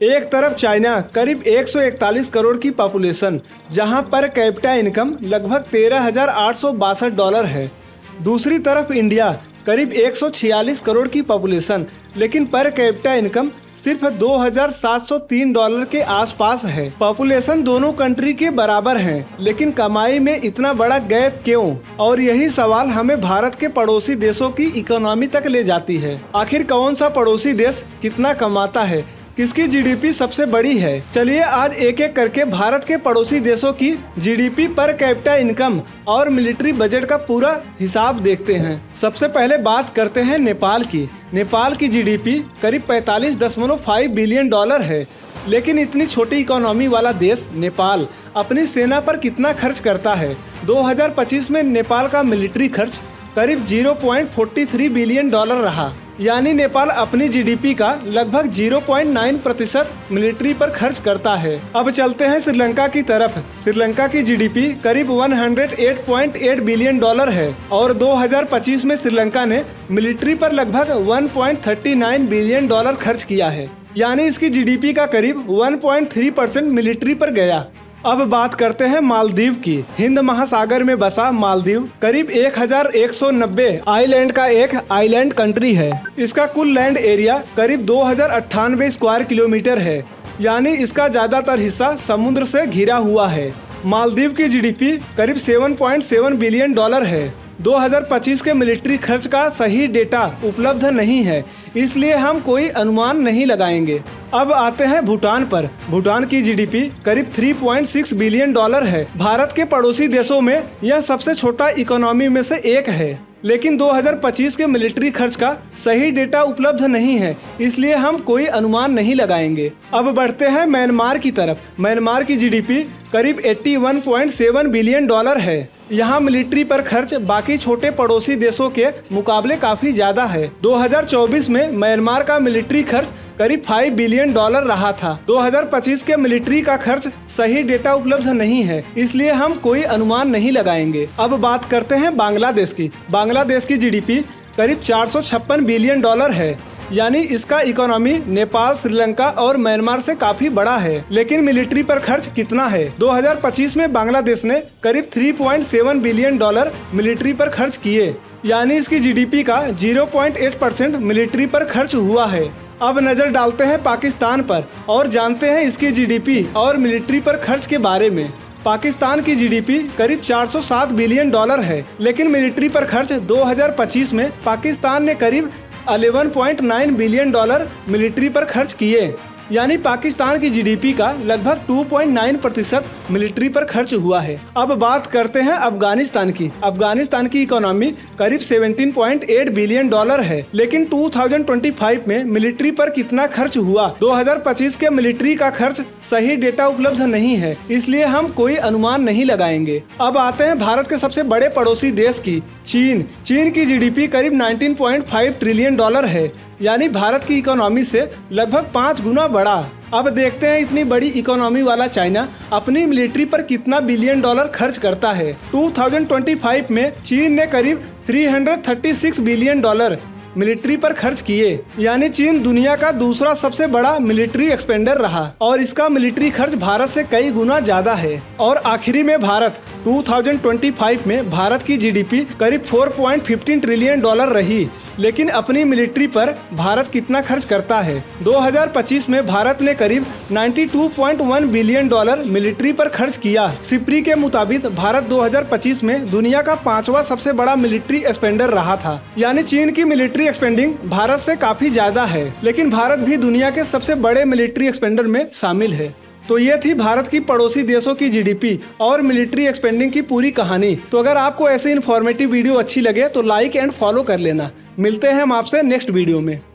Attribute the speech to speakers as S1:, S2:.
S1: एक तरफ चाइना करीब 141 करोड़ की पॉपुलेशन, जहां पर कैपिटा इनकम लगभग $13,862 है। दूसरी तरफ इंडिया करीब 146 करोड़ की पॉपुलेशन, लेकिन पर कैपिटा इनकम सिर्फ $2,703 के आसपास है। पॉपुलेशन दोनों कंट्री के बराबर है, लेकिन कमाई में इतना बड़ा गैप क्यों? और यही सवाल हमें भारत के पड़ोसी देशों की इकोनॉमी तक ले जाती है। आखिर कौन सा पड़ोसी देश कितना कमाता है, किसकी जीडीपी सबसे बड़ी है? चलिए आज एक एक करके भारत के पड़ोसी देशों की जीडीपी, पर कैपिटा इनकम और मिलिट्री बजट का पूरा हिसाब देखते हैं। सबसे पहले बात करते हैं नेपाल की। नेपाल की जीडीपी करीब $45.5 बिलियन है, लेकिन इतनी छोटी इकोनॉमी वाला देश नेपाल अपनी सेना पर कितना खर्च करता है? 2025 में नेपाल का मिलिट्री खर्च करीब $0.43 बिलियन रहा, यानी नेपाल अपनी जीडीपी का लगभग 0.9% मिलिट्री पर खर्च करता है। अब चलते हैं श्रीलंका की तरफ। श्रीलंका की जीडीपी करीब $108.8 बिलियन है और 2025 में श्रीलंका ने मिलिट्री पर लगभग $1.39 बिलियन खर्च किया है, यानी इसकी जीडीपी का करीब 1.3% मिलिट्री पर गया। अब बात करते हैं मालदीव की। हिंद महासागर में बसा मालदीव करीब 1190 आइलैंड का एक आइलैंड कंट्री है। इसका कुल लैंड एरिया करीब 2098 स्क्वायर किलोमीटर है, यानी इसका ज्यादातर हिस्सा समुद्र से घिरा हुआ है। मालदीव की जीडीपी करीब $7.7 बिलियन है। 2025 के मिलिट्री खर्च का सही डेटा उपलब्ध नहीं है, इसलिए हम कोई अनुमान नहीं लगाएंगे। अब आते हैं भूटान पर। भूटान की जीडीपी करीब $3.6 बिलियन है। भारत के पड़ोसी देशों में यह सबसे छोटा इकोनॉमी में से एक है, लेकिन 2025 के मिलिट्री खर्च का सही डेटा उपलब्ध नहीं है, इसलिए हम कोई अनुमान नहीं लगाएंगे। अब बढ़ते हैं म्यांमार की तरफ। म्यांमार की जीडीपी करीब $81.7 बिलियन है। यहाँ मिलिट्री पर खर्च बाकी छोटे पड़ोसी देशों के मुकाबले काफी ज्यादा है। 2024 में म्यांमार का मिलिट्री खर्च करीब $5 बिलियन रहा था। 2025 के मिलिट्री का खर्च सही डेटा उपलब्ध नहीं है, इसलिए हम कोई अनुमान नहीं लगाएंगे। अब बात करते हैं बांग्लादेश की। बांग्लादेश की जीडीपी करीब $456 बिलियन है, यानी इसका इकोनॉमी नेपाल, श्रीलंका और म्यांमार से काफी बड़ा है। लेकिन मिलिट्री पर खर्च कितना है? 2025 में बांग्लादेश ने करीब $3.7 बिलियन मिलिट्री पर खर्च किए, यानी इसकी जीडीपी का 0.8% मिलिट्री पर खर्च हुआ है। अब नजर डालते हैं पाकिस्तान पर और जानते हैं इसकी जीडीपी और मिलिट्री पर खर्च के बारे में। पाकिस्तान की जीडीपी करीब $407 बिलियन है, लेकिन मिलिट्री पर खर्च 2025 में पाकिस्तान ने करीब $11.9 बिलियन मिलिट्री पर खर्च किए, यानी पाकिस्तान की जीडीपी का लगभग 2.9% मिलिट्री पर खर्च हुआ है। अब बात करते हैं अफगानिस्तान की। अफगानिस्तान की इकोनॉमी करीब $17.8 बिलियन है, लेकिन 2025 में मिलिट्री पर कितना खर्च हुआ? 2025 के मिलिट्री का खर्च सही डेटा उपलब्ध नहीं है, इसलिए हम कोई अनुमान नहीं लगाएंगे। अब आते हैं भारत के सबसे बड़े पड़ोसी देश की, चीन। चीन की जीडीपी करीब $19.5 ट्रिलियन है, यानी भारत की इकोनॉमी से लगभग 5 गुना बड़ा। अब देखते हैं इतनी बड़ी इकोनॉमी वाला चाइना अपनी मिलिट्री पर कितना बिलियन खर्च करता है। 2025 में चीन ने करीब $336 बिलियन मिलिट्री पर खर्च किए, यानी चीन दुनिया का दूसरा सबसे बड़ा मिलिट्री एक्सपेंडर रहा और इसका मिलिट्री खर्च भारत से कई गुना ज्यादा है। और आखिरी में भारत। 2025 में भारत की जीडीपी करीब $4.15 ट्रिलियन रही, लेकिन अपनी मिलिट्री पर भारत कितना खर्च करता है? 2025 में भारत ने करीब $92.1 बिलियन मिलिट्री पर खर्च किया। सिप्री के मुताबिक भारत 2025 में दुनिया का 5वां सबसे बड़ा मिलिट्री एक्सपेंडर रहा था, यानी चीन की मिलिट्री एक्सपेंडिंग भारत से काफी ज्यादा है, लेकिन भारत भी दुनिया के सबसे बड़े मिलिट्री एक्सपेंडर में शामिल है। तो ये थी भारत की पड़ोसी देशों की जीडीपी और मिलिट्री एक्सपेंडिंग की पूरी कहानी। तो अगर आपको ऐसे इन्फॉर्मेटिव वीडियो अच्छी लगे तो लाइक एंड फॉलो कर लेना। मिलते हैं हम आपसे नेक्स्ट वीडियो में।